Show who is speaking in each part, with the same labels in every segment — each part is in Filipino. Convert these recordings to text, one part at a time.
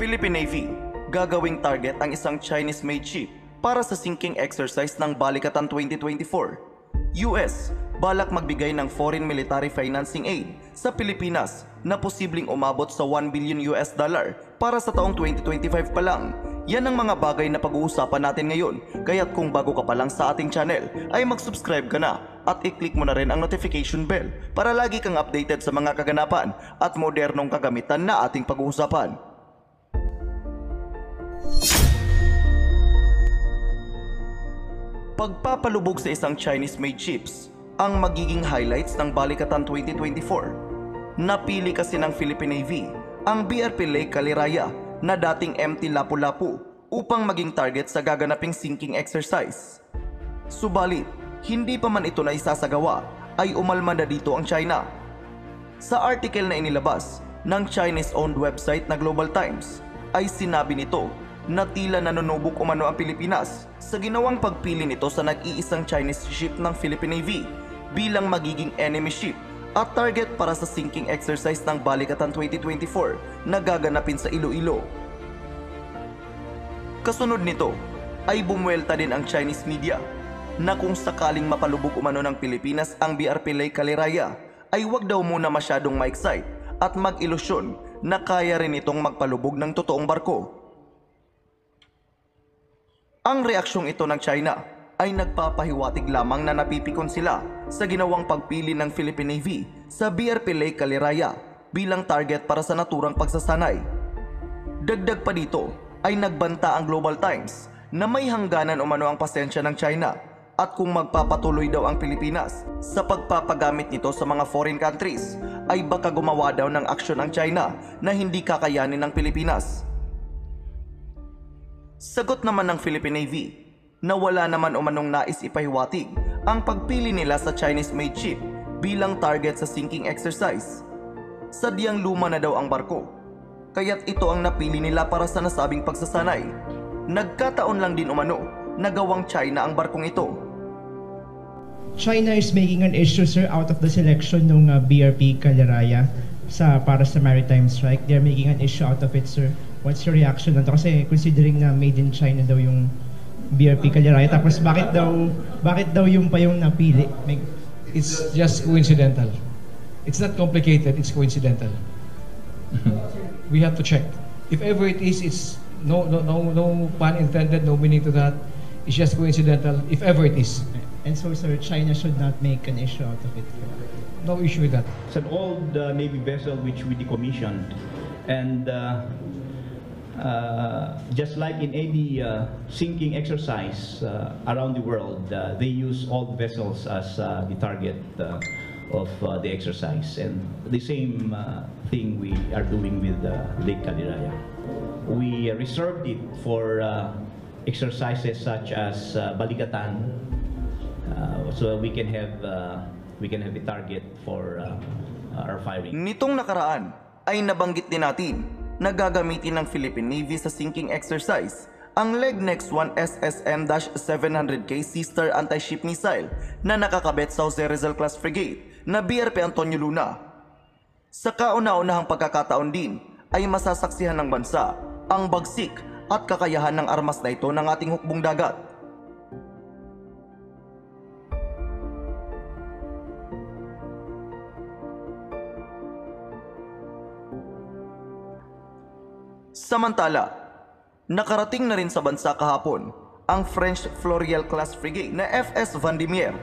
Speaker 1: Philippine Navy, gagawing target ang isang Chinese-made ship para sa sinking exercise ng Balikatan 2024. US, balak magbigay ng foreign military financing aid sa Pilipinas na posibleng umabot sa $1 billion para sa taong 2025 pa lang. Yan ang mga bagay na pag-uusapan natin ngayon, kaya't kung bago ka pa lang sa ating channel ay mag-subscribe ka na at i-click mo na rin ang notification bell para lagi kang updated sa mga kaganapan at modernong kagamitan na ating pag-uusapan. Pagpapalubog sa isang Chinese-made ships ang magiging highlights ng Balikatan 2024. Napili kasi ng Philippine Navy ang BRP Lake Caliraya na dating empty Lapu-Lapu upang maging target sa gaganaping sinking exercise. Subalit, hindi pa man ito na isasagawa ay umalma na dito ang China. Sa article na inilabas ng Chinese-owned website na Global Times ay sinabi nito na tila nanunubok umano ang Pilipinas sa ginawang pagpili nito sa nag-iisang Chinese ship ng Philippine Navy bilang magiging enemy ship at target para sa sinking exercise ng Balikatan 2024 na gaganapin sa Iloilo. Kasunod nito ay bumuelta din ang Chinese media na kung sakaling mapalubog umano ng Pilipinas ang BRP Lake Caliraya ay wag daw muna masyadong ma-excite at mag-ilusyon na kaya rin itong magpalubog ng totoong barko. Ang reaksyong ito ng China ay nagpapahiwatig lamang na napipikon sila sa ginawang pagpili ng Philippine Navy sa BRP Lake Caliraya bilang target para sa naturang pagsasanay. Dagdag pa dito ay nagbanta ang Global Times na may hangganan umano ang pasensya ng China at kung magpapatuloy daw ang Pilipinas sa pagpapagamit nito sa mga foreign countries ay baka gumawa daw ng aksyon ang China na hindi kakayanin ng Pilipinas. Sagot naman ng Philippine Navy na wala naman umanong nais ipahiwatig ang pagpili nila sa Chinese-made ship bilang target sa sinking exercise. Sadyang luma na daw ang barko, kaya't ito ang napili nila para sa nasabing pagsasanay. Nagkataon lang din umano na gawang China ang barkong ito.
Speaker 2: China is making an issue, sir, out of the selection ng BRP Caliraya para sa maritime strike. They're making an issue out of it, sir. What's your reaction na to? Kasi considering na made in China daw yung BRP Caliraya, tapos bakit daw yung pa yung napili?
Speaker 3: It's just coincidental. It's not complicated, it's coincidental. We have to check. If ever it is, it's no pun intended, no meaning to that. It's just coincidental, if ever it is.
Speaker 2: And so, sir, China should not make an issue out of it.
Speaker 3: No issue with that.
Speaker 4: It's an old Navy vessel which we decommissioned, and just like in any sinking exercise around the world, they use old vessels as the target of the exercise, and the same thing we are doing with Lake Caliraya. We reserved it for exercises such as Balikatan, so we can have a target for our firing.
Speaker 1: Nitong nakaraan ay nabanggit din natin na gagamitin ng Philippine Navy sa sinking exercise ang Legnex 1 SSM-700K Sea-Star anti-ship missile na nakakabit sa Jose Rizal class frigate na BRP Antonio Luna. Sa kauna-unahang pagkakataon din ay masasaksihan ng bansa ang bagsik at kakayahan ng armas na ito ng ating hukbong dagat. Samantala, nakarating na rin sa bansa kahapon ang French Floreal class frigate na FS Vendémiaire.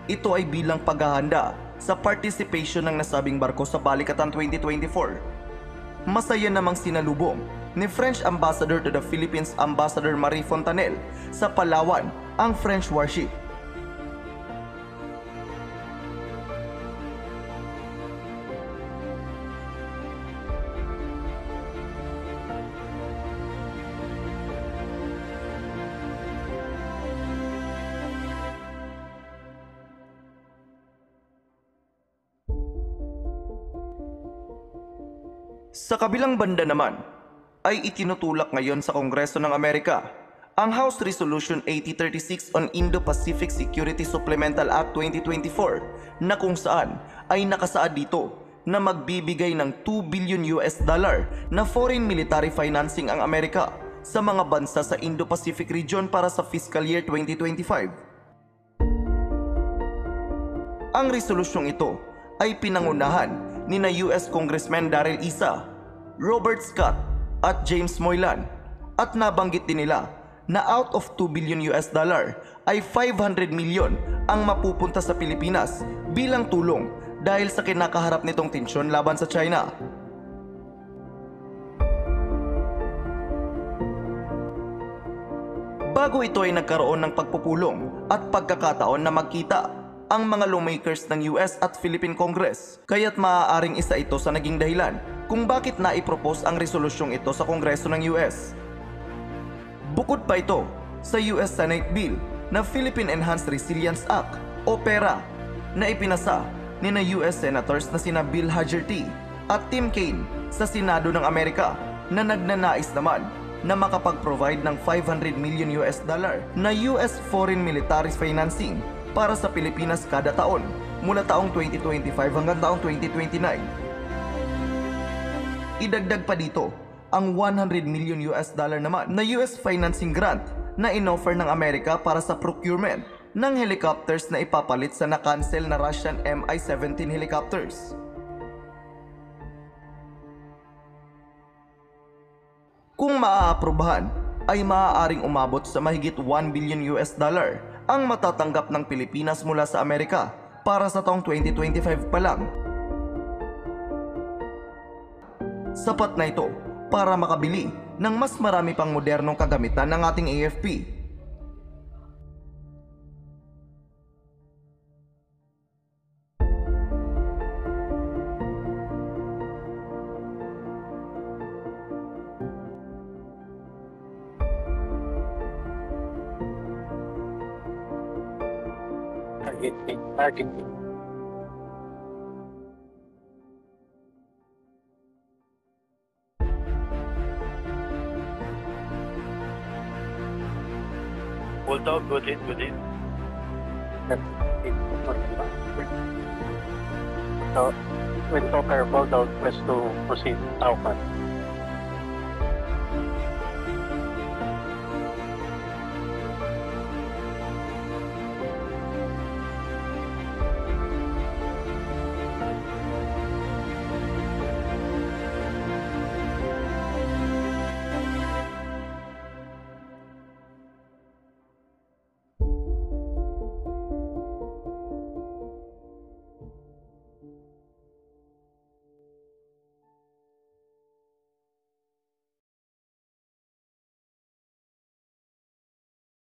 Speaker 1: Ito ay bilang paghahanda sa participation ng nasabing barko sa Balikatan 2024. Masaya namang sinalubong ni French Ambassador to the Philippines Ambassador Marie Fontanelle sa Palawan ang French warship. Sa kabilang banda naman, ay itinutulak ngayon sa Kongreso ng Amerika ang House Resolution 8036 on Indo-Pacific Security Supplemental Act 2024 na kung saan ay nakasaad dito na magbibigay ng 2 billion US dollar na foreign military financing ang Amerika sa mga bansa sa Indo-Pacific region para sa fiscal year 2025. Ang resolusyong ito ay pinangunahan ni na US Congressman Darrell Issa, Robert Scott at James Moylan, at nabanggit din nila na out of 2 billion US dollar ay 500 million ang mapupunta sa Pilipinas bilang tulong dahil sa kinakaharap nitong tensyon laban sa China. Bago ito ay nagkaroon ng pagpupulong at pagkakataon na magkita ang mga lawmakers ng US at Philippine Congress, kaya't maaaring isa ito sa naging dahilan kung bakit naipropose ang resolusyong ito sa Kongreso ng US. Bukod pa ito sa US Senate Bill na Philippine Enhanced Resilience Act o PERA na ipinasa ni na US Senators na sina Bill Hagerty at Tim Kaine sa Senado ng Amerika na nagnanais naman na makapag-provide ng 500 million US dollar na US foreign military financing para sa Pilipinas kada taon mula taong 2025 hanggang taong 2029. Idagdag pa dito ang 100 million US dollar naman na US financing grant na inoffer ng Amerika para sa procurement ng helicopters na ipapalit sa na-cancel na Russian Mi-17 helicopters. Kung maaaprobahan, ay maaaring umabot sa mahigit 1 billion US dollar ang matatanggap ng Pilipinas mula sa Amerika para sa taong 2025 pa lang. Sapat na ito para makabili ng mas marami pang modernong kagamitan ng ating AFP.
Speaker 5: Target.
Speaker 6: Bulldog, good hit.
Speaker 5: So, when Talker Bulldog was to proceed outbound.